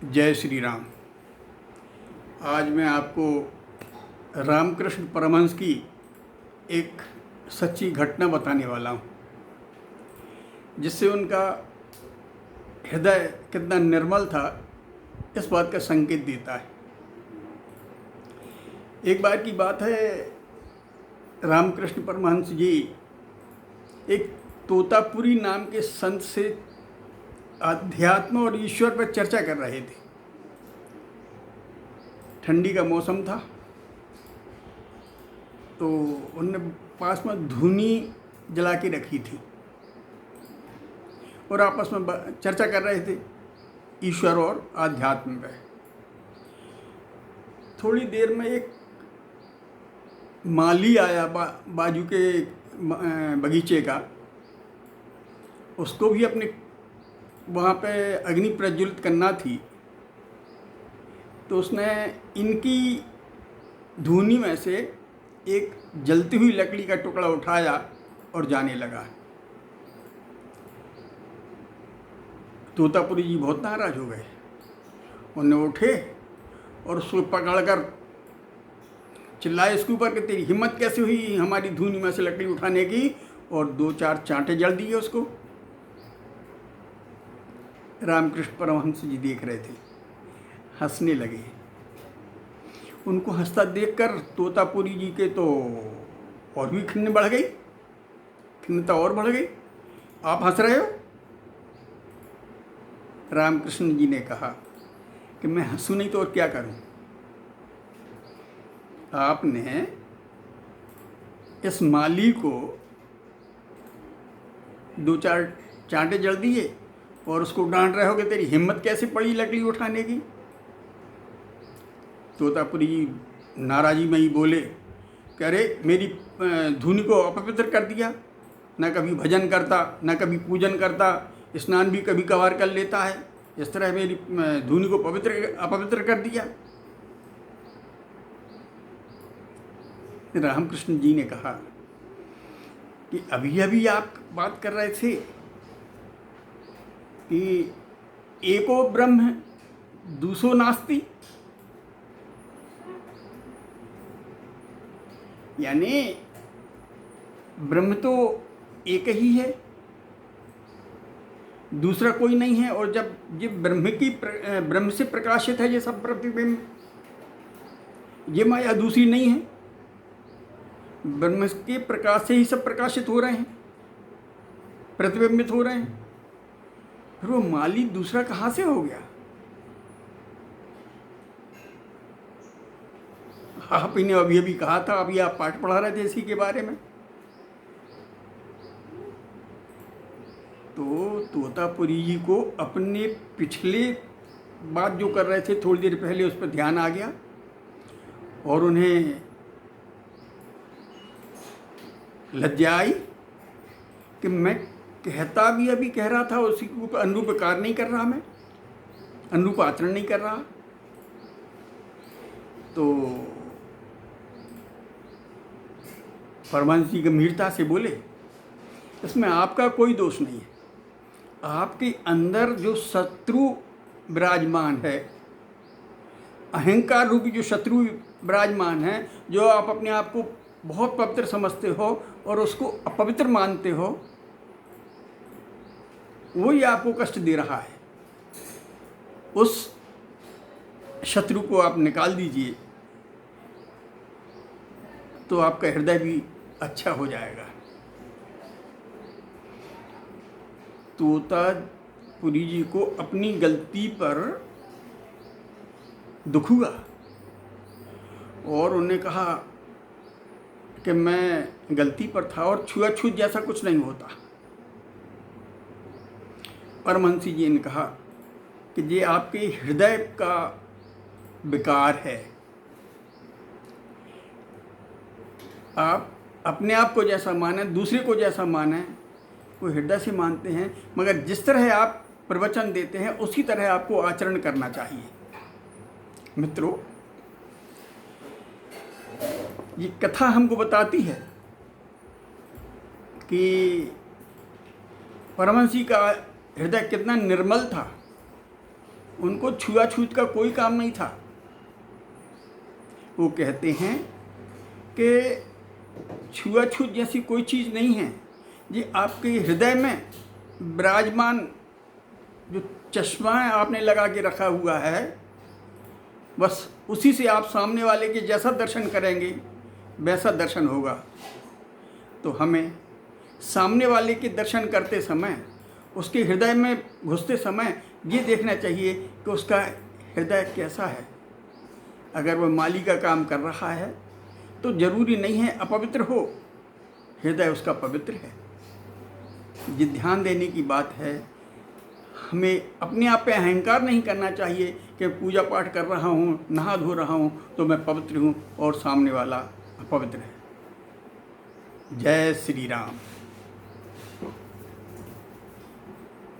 जय श्री राम। आज मैं आपको रामकृष्ण परमहंस की एक सच्ची घटना बताने वाला हूँ, जिससे उनका हृदय कितना निर्मल था इस बात का संकेत देता है। एक बार की बात है, रामकृष्ण परमहंस जी एक तोतापुरी नाम के संत से अध्यात्म और ईश्वर पर चर्चा कर रहे थे। ठंडी का मौसम था, तो उनने पास में धूनी जला के रखी थी और आपस में चर्चा कर रहे थे ईश्वर और आध्यात्म पर। थोड़ी देर में एक माली आया बाजू के बगीचे का। उसको भी अपने वहाँ पे अग्नि प्रज्वलित करना थी, तो उसने इनकी धूनी में से एक जलती हुई लकड़ी का टुकड़ा उठाया और जाने लगा। तोतापुरी जी बहुत नाराज हो गए। उन्हें उठे और उसको पकड़कर चिल्लाए इसके ऊपर कि तेरी हिम्मत कैसे हुई हमारी धूनी में से लकड़ी उठाने की, और 2-4 चांटे जड़ दिए उसको। रामकृष्ण परमहंस जी देख रहे थे, हंसने लगे। उनको हंसता देखकर तोतापुरी जी के तो और भी खिन्न बढ़ गई, खिन्नता और बढ़ गई। आप हंस रहे हो? रामकृष्ण जी ने कहा कि मैं हंसूं नहीं तो और क्या करूं। आपने इस माली को 2-4 चांटे जड़ दिए और उसको डांट रहे हो कि तेरी हिम्मत कैसे पड़ी लकड़ी उठाने की। तोतापुरी नाराजी में ही बोले कि अरे मेरी धूनी को अपवित्र कर दिया, न कभी भजन करता न कभी पूजन करता, स्नान भी कभी कभार कर लेता है, इस तरह मेरी धूनी को अपवित्र कर दिया। रामकृष्ण जी ने कहा कि अभी अभी आप बात कर रहे थे कि एको ब्रह्म दूसो नास्ति, यानी ब्रह्म तो एक ही है, दूसरा कोई नहीं है। और जब ये ब्रह्म से प्रकाशित है ये सब प्रतिबिंब, ये माया दूसरी नहीं है। ब्रह्म के प्रकाश से ही सब प्रकाशित हो रहे हैं, प्रतिबिंबित हो रहे हैं। फिर वो माली दूसरा कहाँ से हो गया? आप इन्हें अभी अभी कहा था, अभी आप पाठ पढ़ा रहे थे इसी के बारे में। तो तोतापुरी जी को अपने पिछले बात जो कर रहे थे थोड़ी देर पहले, उस पर ध्यान आ गया और उन्हें लज्जा आई कि मैं कहता भी अभी कह रहा था, उसी को अनुरूप कार्य नहीं कर रहा, मैं अनुरूप आचरण नहीं कर रहा। तो परमहंस जी गंभीरता से बोले, इसमें आपका कोई दोष नहीं है। आपके अंदर जो शत्रु विराजमान है, अहंकार रूपी जो शत्रु विराजमान है, जो आप अपने आप को बहुत पवित्र समझते हो और उसको अपवित्र मानते हो, वही आपको कष्ट दे रहा है। उस शत्रु को आप निकाल दीजिए तो आपका हृदय भी अच्छा हो जाएगा। तोतापुरी जी को अपनी गलती पर दुख हुआ और उन्होंने कहा कि मैं गलती पर था और छुआछूत जैसा कुछ नहीं होता। परमहंस जी ने कहा कि ये आपके हृदय का विकार है। आप अपने आप को जैसा माने, दूसरे को जैसा माने, वो हृदय से मानते हैं, मगर जिस तरह आप प्रवचन देते हैं उसी तरह आपको आचरण करना चाहिए। मित्रों, ये कथा हमको बताती है कि परमहंस जी का हृदय कितना निर्मल था उनको छुआछूत का कोई काम नहीं था। वो कहते हैं कि छुआछूत जैसी कोई चीज़ नहीं है, ये आपके हृदय में विराजमान जो चश्मा है आपने लगा के रखा हुआ है, बस उसी से आप सामने वाले के जैसा दर्शन करेंगे वैसा दर्शन होगा। तो हमें सामने वाले के दर्शन करते समय, उसके हृदय में घुसते समय ये देखना चाहिए कि उसका हृदय कैसा है। अगर वह माली का काम कर रहा है तो ज़रूरी नहीं है अपवित्र हो, हृदय उसका पवित्र है। ये ध्यान देने की बात है। हमें अपने आप पे अहंकार नहीं करना चाहिए कि पूजा पाठ कर रहा हूँ, नहा धो रहा हूँ तो मैं पवित्र हूँ और सामने वाला अपवित्र है। जय श्री राम।